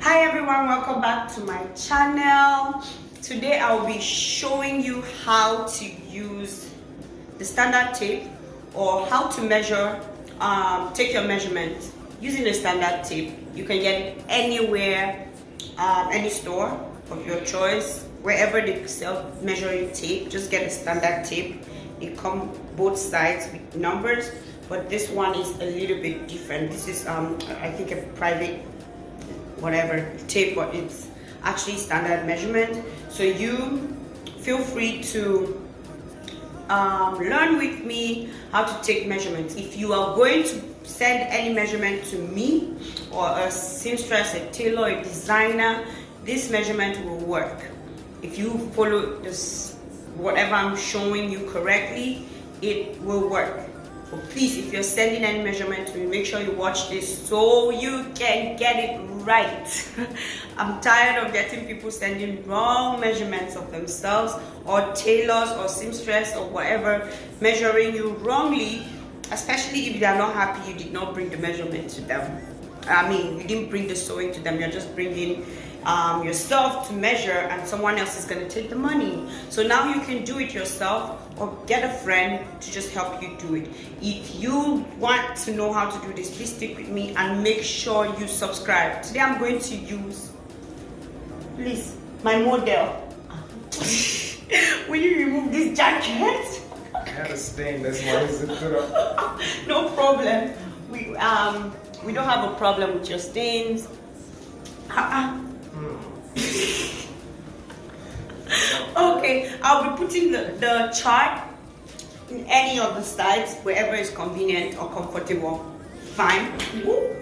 Hi everyone, welcome back to my channel. Today I'll be showing you how to use the standard tape or how to measure, take your measurement using the standard tape. You can get it anywhere, any store of your choice, wherever they sell measuring tape. Just get a standard tape. It comes both sides with numbers, but this one is a little bit different. This is I think a private whatever tape, but it's actually standard measurement. So you feel free to learn with me how to take measurements. If you are going to send any measurement to me or a seamstress, a tailor, a designer, this measurement will work. If you follow this, whatever I'm showing you correctly, it will work. So please, if you're sending any measurement to me, make sure you watch this so you can get it right. I'm tired of getting people sending wrong measurements of themselves, or tailors or seamstress or whatever measuring you wrongly, especially if they are not happy you did not bring the measurement to them. I mean, you didn't bring the sewing to them, you're just bringing yourself to measure, and someone else is going to take the money. So now you can do it yourself or get a friend to just help you do it. If you want to know how to do this, please stick with me and make sure you subscribe. Today I'm going to use, please, my model. Will you remove this jacket? I had a stain, that's why I zipped it up. No problem. We don't have a problem with your stains. Okay, I'll be putting the chart in any of the sides, wherever is convenient or comfortable. Fine. Ooh.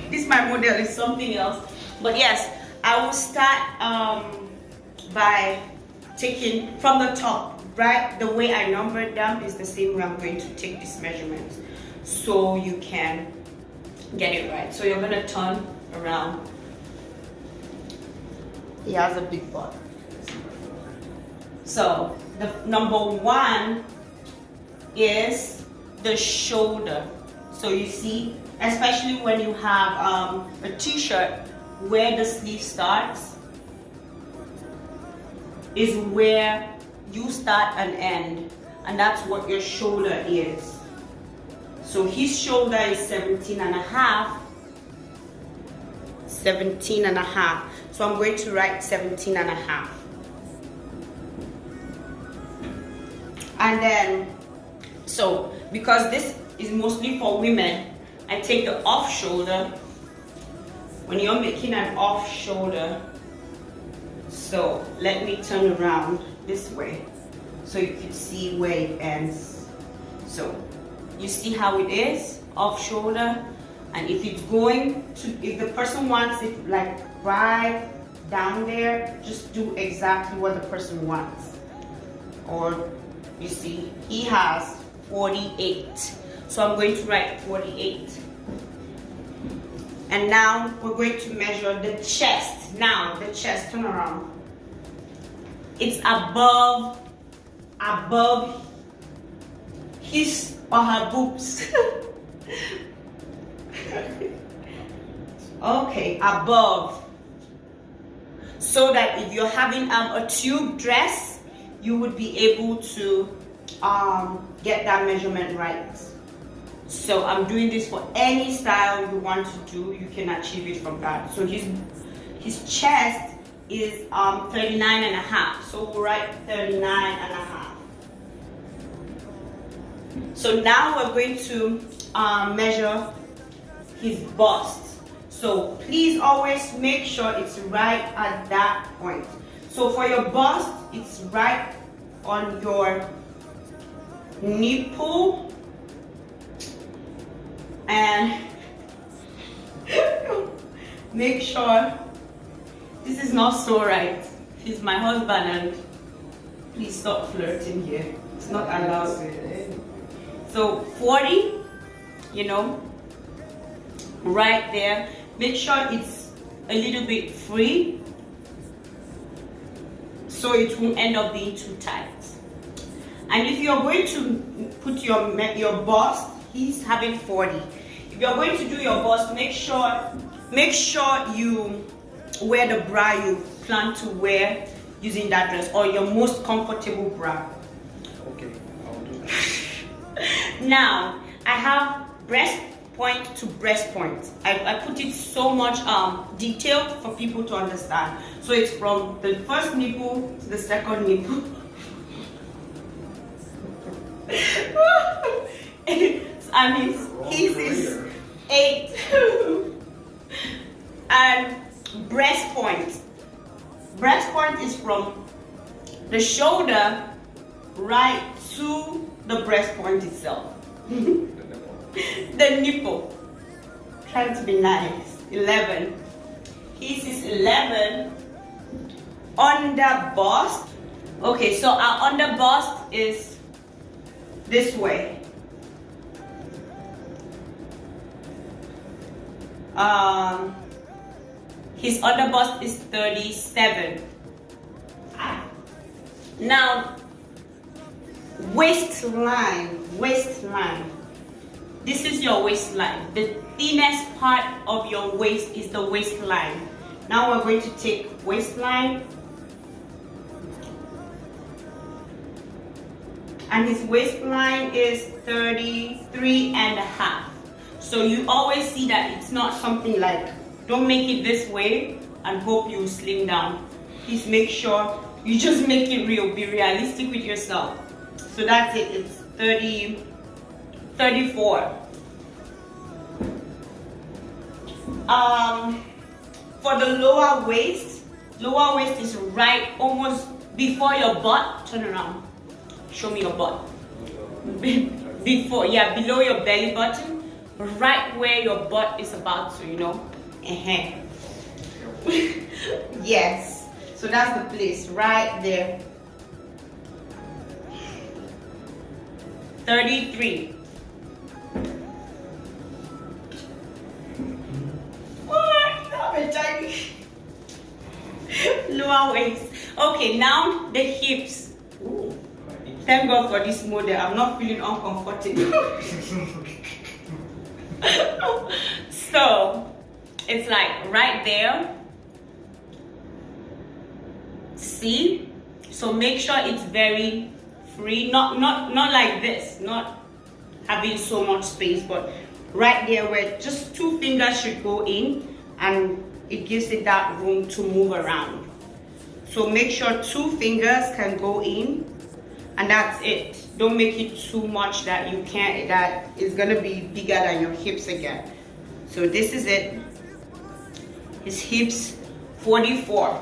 This my model is something else. But yes, I will start by taking from the top, right? The way I numbered them is the same way I'm going to take this measurement, so you can get it right. So you're gonna turn around. He has a big butt. So the number one is the shoulder. So you see, especially when you have a t-shirt where the sleeve starts is where you start and end, and that's what your shoulder is. So his shoulder is 17 and a half. 17 and a half. So I'm going to write 17 and a half. And then, so because this is mostly for women, I take the off shoulder. When you're making an off shoulder, so let me turn around this way so you can see where it ends. So you see how it is, off shoulder. And if it's going to, if the person wants it like right down there, just do exactly what the person wants. Or you see, he has 48. So I'm going to write 48. And now we're going to measure the chest. Now the chest, turn around. It's above his or her boobs. Okay, above, so that if you're having a tube dress, you would be able to get that measurement right. So I'm doing this for any style you want to do, you can achieve it from that. So his chest is 39 and a half, so we'll write 39 and a half. So now we're going to measure his bust. So please always make sure it's right at that point. So for your bust, it's right on your nipple, and make sure this is not so right. He's my husband and please stop flirting here. It's not allowed. So 40, you know, right there. Make sure it's a little bit free so it won't end up being too tight. And if you're going to put your bust, he's having 40. if you're going to do your bust, make sure you wear the bra you plan to wear using that dress, or your most comfortable bra. Okay, I'll do that. Now I have breast point to breast point. I put it so much detail for people to understand. So it's from the first nipple to the second nipple. I mean, his is 8. And breast point. Breast point is from the shoulder right to the breast point itself. The nipple. Trying to be nice. 11. His is 11. Under bust. Okay, so our under bust is this way. His under bust is 37. Now, waistline. This is your waistline. The thinnest part of your waist is the waistline. Now we're going to take waistline. And his waistline is 33.5. So you always see that it's not something like, don't make it this way and hope you slim down. Please make sure you just make it real. Be realistic with yourself. So that's it. It's 34. For the lower waist is right almost before your butt. Turn around. Show me your butt. Below your belly button, right where your butt is about to, Yes. So that's the place right there. 33. Lower waist. Okay, now the hips. Ooh. Thank God for this model. I'm not feeling uncomfortable. So it's like right there. See? So make sure it's very free. Not like this. Not having so much space, but right there where just 2 fingers should go in, and it gives it that room to move around. So make sure 2 fingers can go in, and that's it. Don't make it too much that you can't, that is gonna be bigger than your hips again. So this is it. His hips 44.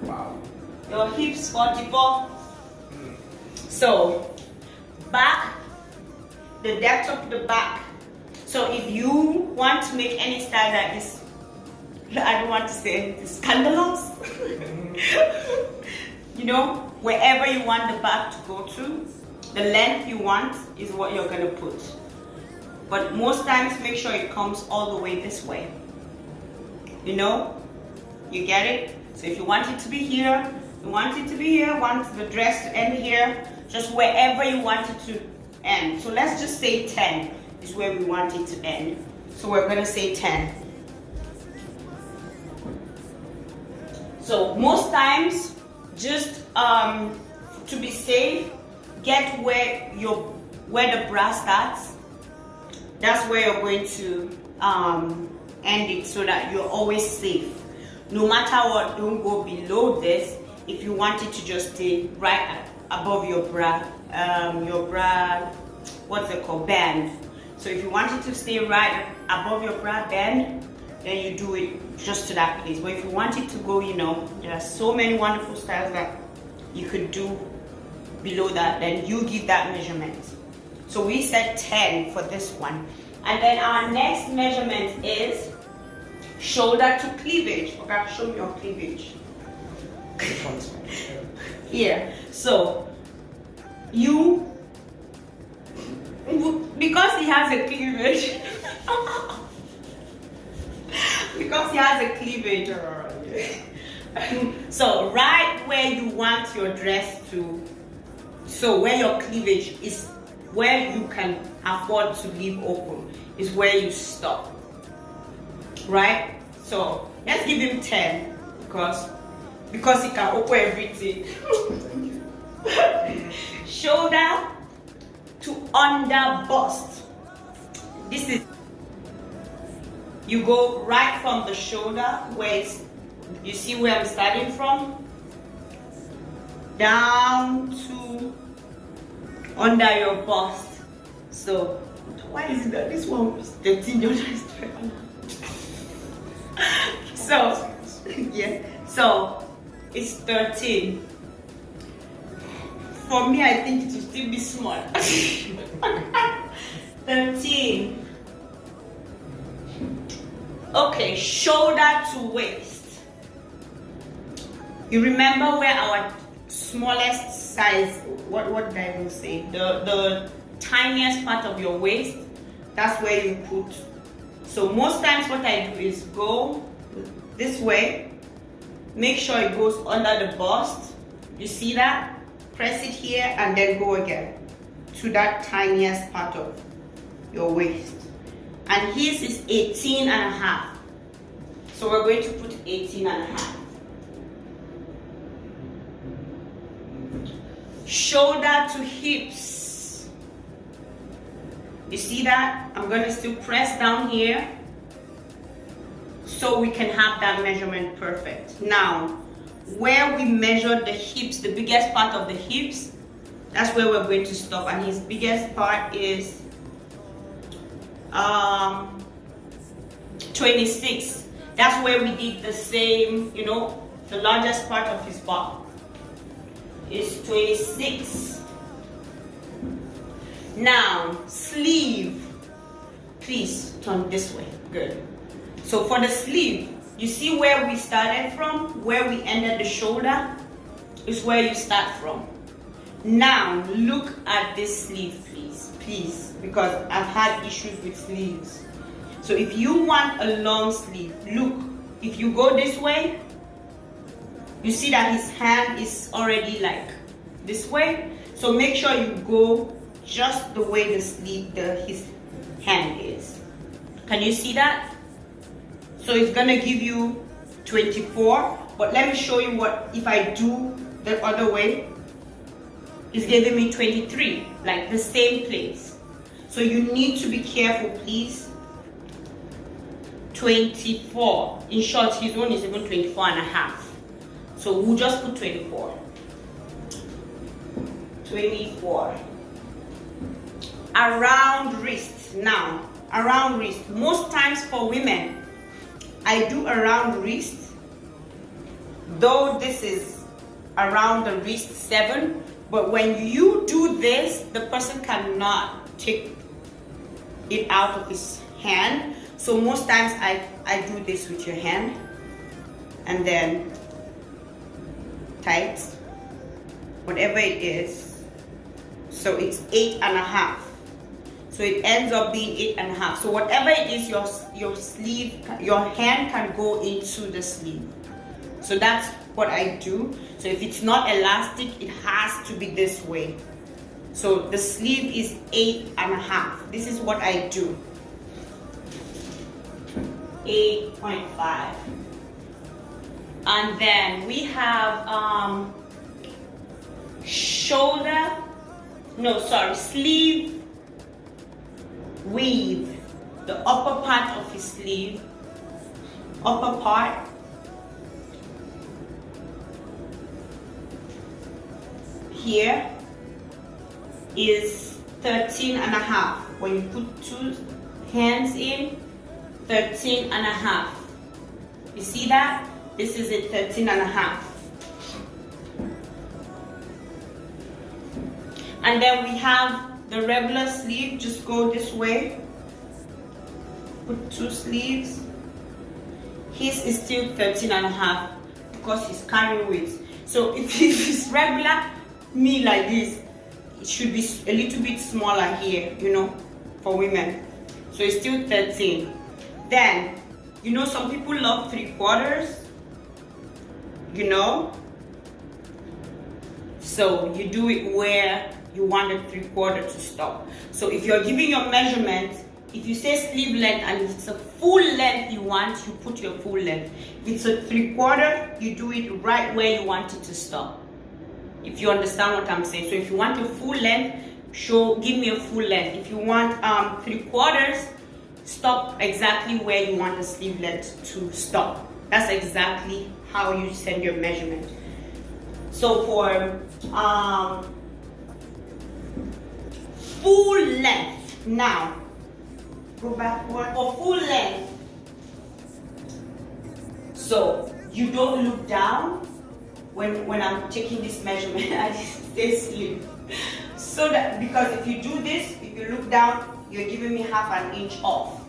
Wow. Your hips 44. So back, the depth of the back. So if you want to make any style that is, I don't want to say it, scandalous. Wherever you want the back to go to, the length you want is what you're gonna put. But most times, make sure it comes all the way this way. You get it? So if you want it to be here, want the dress to end here, just wherever you want it to end. So let's just say 10 is where we want it to end. So we're gonna say 10. So most times, just to be safe, get where the bra starts. That's where you're going to end it, so that you're always safe. No matter what, don't go below this. If you want it to just stay right above your bra, what's it called, band. So if you want it to stay right above your bra band, then you do it just to that place. But if you want it to go, there are so many wonderful styles that you could do below that, then you give that measurement. So we said 10 for this one. And then our next measurement is shoulder to cleavage. Okay, show me your cleavage. Here. So because he has a cleavage, so right where you want your dress to, so where your cleavage is, where you can afford to leave open, is where you stop, right? So let's give him 10 because he can open everything. Shoulder to under bust. This is, you go right from the shoulder where it's, you see where I'm starting from, down to under your bust. So why is it that this one is 13, the other is 12? So yeah, so it's 13. For me, I think it will still be small. 13. Okay, shoulder to waist. You remember where our smallest size, what did I even say? The tiniest part of your waist, that's where you put. So most times what I do is go this way, make sure it goes under the bust. You see that? Press it here and then go again to that tiniest part of your waist. And his is 18 and a half. So we're going to put 18 and a half. Shoulder to hips. You see that? I'm going to still press down here so we can have that measurement perfect. Now, where we measured the hips, the biggest part of the hips, that's where we're going to stop. And his biggest part is 26. That's where we did the same, you know, the largest part of his back is 26. Now, sleeve. Please turn this way. Good. So for the sleeve, you see where we started from, where we ended the shoulder, is where you start from. Now, look at this sleeve, please, because I've had issues with sleeves. So if you want a long sleeve, look, if you go this way, you see that his hand is already like this way. So make sure you go just the way the sleeve, his hand is. Can you see that? So it's gonna give you 24, but let me show you what, if I do the other way, it's giving me 23, like the same place. So you need to be careful, please. 24. In short, his one is even 24 and a half. So we'll just put 24. 24. Around wrist. Now, around wrist. Most times for women, I do around wrist. Though this is around the wrist 7, but when you do this, the person cannot take it out of his hand. So most times I do this with your hand and then tight, whatever it is. So it's 8 and a half. So it ends up being 8 and a half. So whatever it is, your sleeve, your hand can go into the sleeve. So that's what I do. So if it's not elastic, it has to be this way. So the sleeve is 8 and a half. This is what I do. 8.5. And then we have sleeve weave, the upper part of his sleeve, upper part. Here is 13 and a half. When you put 2 hands in, 13 and a half. You see that? This is it, 13 and a half. And then we have the regular sleeve. Just go this way. Put 2 sleeves. His is still 13 and a half because he's carrying weight. So if it's regular, me like this, it should be a little bit smaller here, you know, for women. So it's still 13. Then, you know, some people love 3/4, you know. So you do it where you want the 3/4 to stop. So if you're giving your measurement, if you say sleeve length and it's a full length you want, you put your full length. If it's a 3/4, you do it right where you want it to stop. If you understand what I'm saying. So if you want a full length, give me a full length. If you want 3/4, stop exactly where you want the sleeve length to stop. That's exactly how you send your measurement. So for full length, now go backward. For full length, so you don't look down when I'm taking this measurement. I stay sleep. So that, because if you do this, if you look down, you're giving me half an inch off.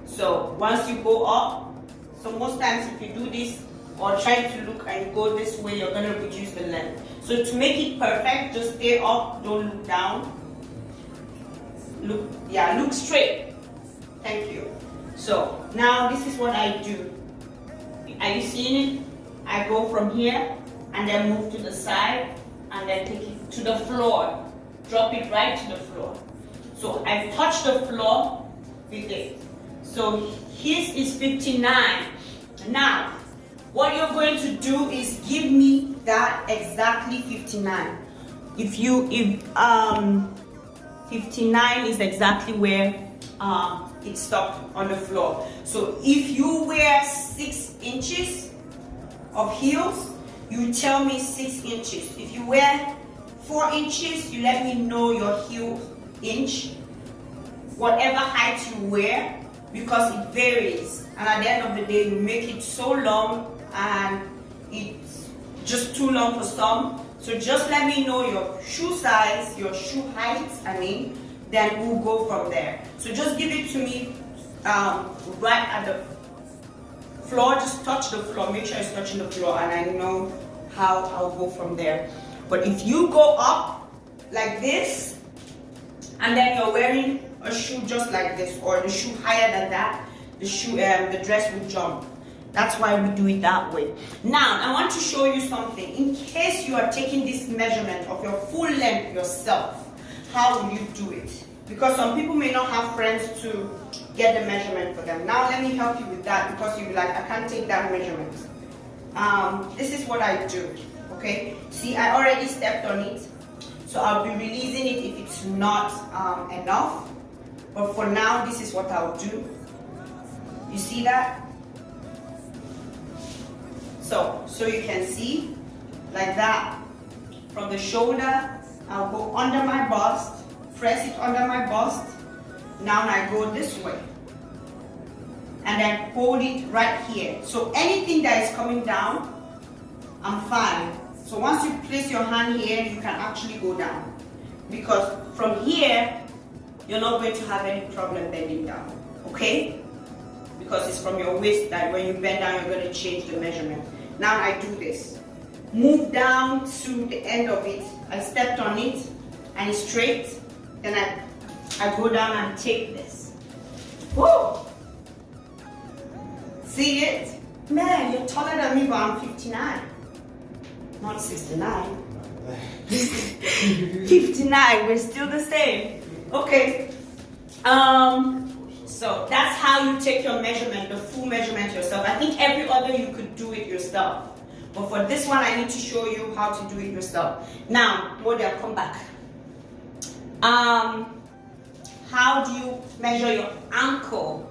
So once you go up, so most times if you do this or try to look and go this way, you're going to reduce the length. So to make it perfect, just stay up, don't look down. Look straight. Thank you. So now this is what I do. Are you seeing it? I go from here and then move to the side and then take it to the floor. Drop it right to the floor. So I touch the floor with it. So his is 59. Now, what you're going to do is give me that exactly 59. If 59 is exactly where it stopped on the floor. So if you wear 6 inches of heels, you tell me 6 inches. If you wear 4 inches, you let me know your heel inch. Whatever height you wear, because it varies. And at the end of the day, you make it so long and it's just too long for some. So just let me know your shoe size, your shoe height, then we'll go from there. So just give it to me right at the floor. Just touch the floor, make sure it's touching the floor, and I know how I'll go from there. But if you go up like this, and then you're wearing a shoe just like this, or the shoe higher than that, the dress will jump. That's why we do it that way. Now, I want to show you something. In case you are taking this measurement of your full length yourself, how will you do it? Because some people may not have friends to get the measurement for them. Now, let me help you with that, because you'll be like, I can't take that measurement. This is what I do, okay? See, I already stepped on it. So I'll be releasing it if it's not enough. But for now, this is what I'll do. You see that? So you can see, like that. From the shoulder, I'll go under my bust, press it under my bust. Now I go this way. And then hold it right here. So anything that is coming down, I'm fine. So once you place your hand here, you can actually go down. Because from here, you're not going to have any problem bending down. Okay? Because it's from your waist that when you bend down, you're going to change the measurement. Now I do this. Move down to the end of it. I stepped on it and it's straight. Then I go down and take this. Woo! See it? Man, you're taller than me, but I'm 59. Not 69. 59, we're still the same. Okay. So that's how you take your measurement, the full measurement yourself. I think every other you could do it yourself. But for this one, I need to show you how to do it yourself. Now, Modia, come back. How do you measure your ankle?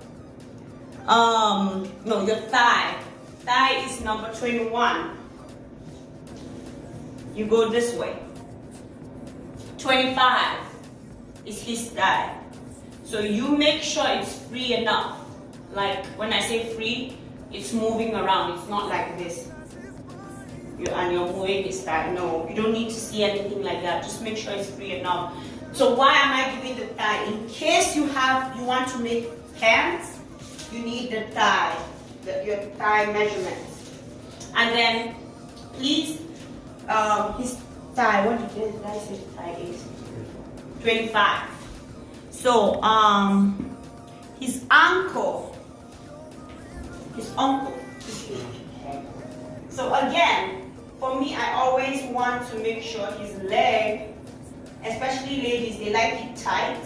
No, your thigh. Thigh is number 21. You go this way. 25 is his thigh. So you make sure it's free enough. Like when I say free, it's moving around. It's not like this. And you're moving his thigh. No, you don't need to see anything like that. Just make sure it's free enough. So why am I giving the thigh? In case you want to make pants, you need the thigh, your thigh measurements. And then please, his thigh, what did I say the thigh is? 25. So his ankle. So again, for me, I always want to make sure his leg, especially ladies, they like it tight.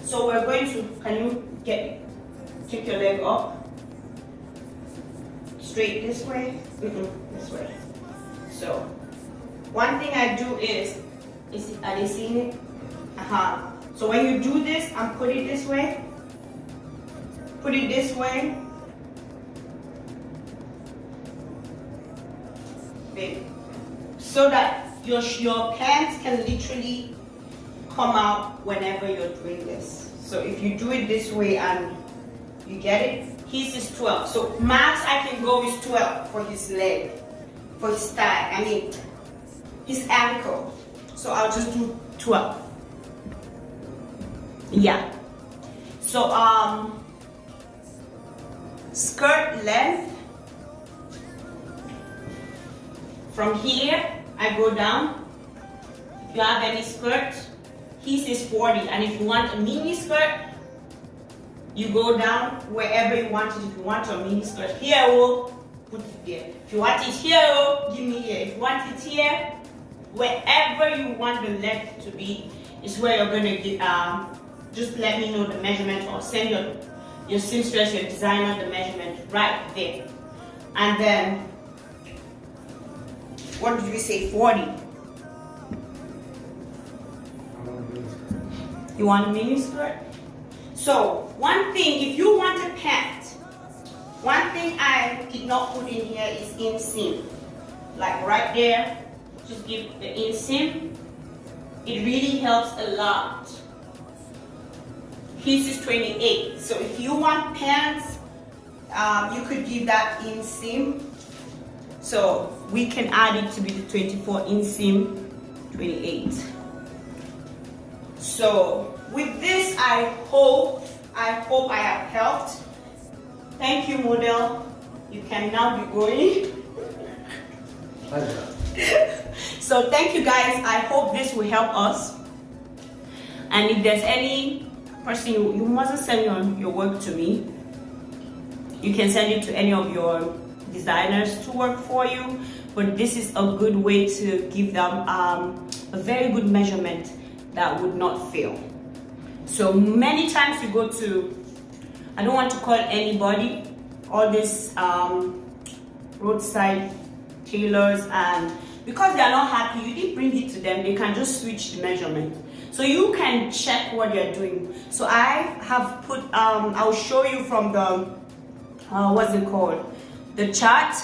So we're going to, can you take your leg up? Straight this way? This way. So, one thing I do is are they seeing it? So when you do this, and put it this way. Put it this way. Babe. So that your pants can literally come out whenever you're doing this. So if you do it this way and you get it, his is 12. So max I can go is 12 for his leg, for his thigh, I mean his ankle. So I'll just do 12. Yeah. So skirt length, from here I go down. If you have any skirt, his is 40, and if you want a mini skirt, you go down wherever you want it. If you want a mini skirt here, we'll put it there. If you want it here, give me here. If you want it here, wherever you want the length to be is where you're gonna get. Just let me know the measurement, or send your seamstress, your designer, the measurement right there. And then, what did we say? 40. You want a mini skirt? So, one thing, if you want a pant, one thing I did not put in here is inseam. Like right there, just give the inseam. It really helps a lot. His is 28. So if you want pants, you could give that inseam. So we can add it to be the 24 inseam, 28. So with this, I hope I have helped. Thank you, model. You can now be going. So thank you guys. I hope this will help us. And if there's any person, you mustn't send your work to me. You can send it to any of your designers to work for you. But this is a good way to give them a very good measurement that would not fail. So many times you go to, I don't want to call anybody, all these roadside tailors, and because they are not happy, you didn't bring it to them, they can just switch the measurement. So you can check what you're doing. So I have put, I'll show you from the, what's it called? The chart.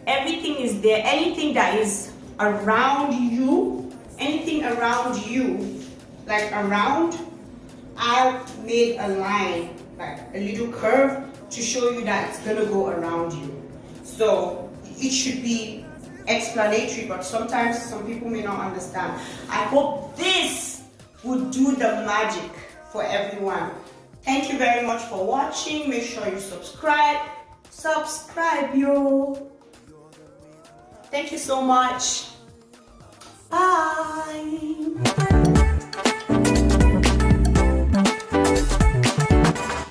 Everything is there. Anything that is around you, anything around you, like around, I made a line, like a little curve to show you that it's gonna go around you. So it should be explanatory, but sometimes some people may not understand. I hope this would do the magic for everyone. Thank you very much for watching. Make sure you subscribe. Subscribe, yo. Thank you so much. Bye.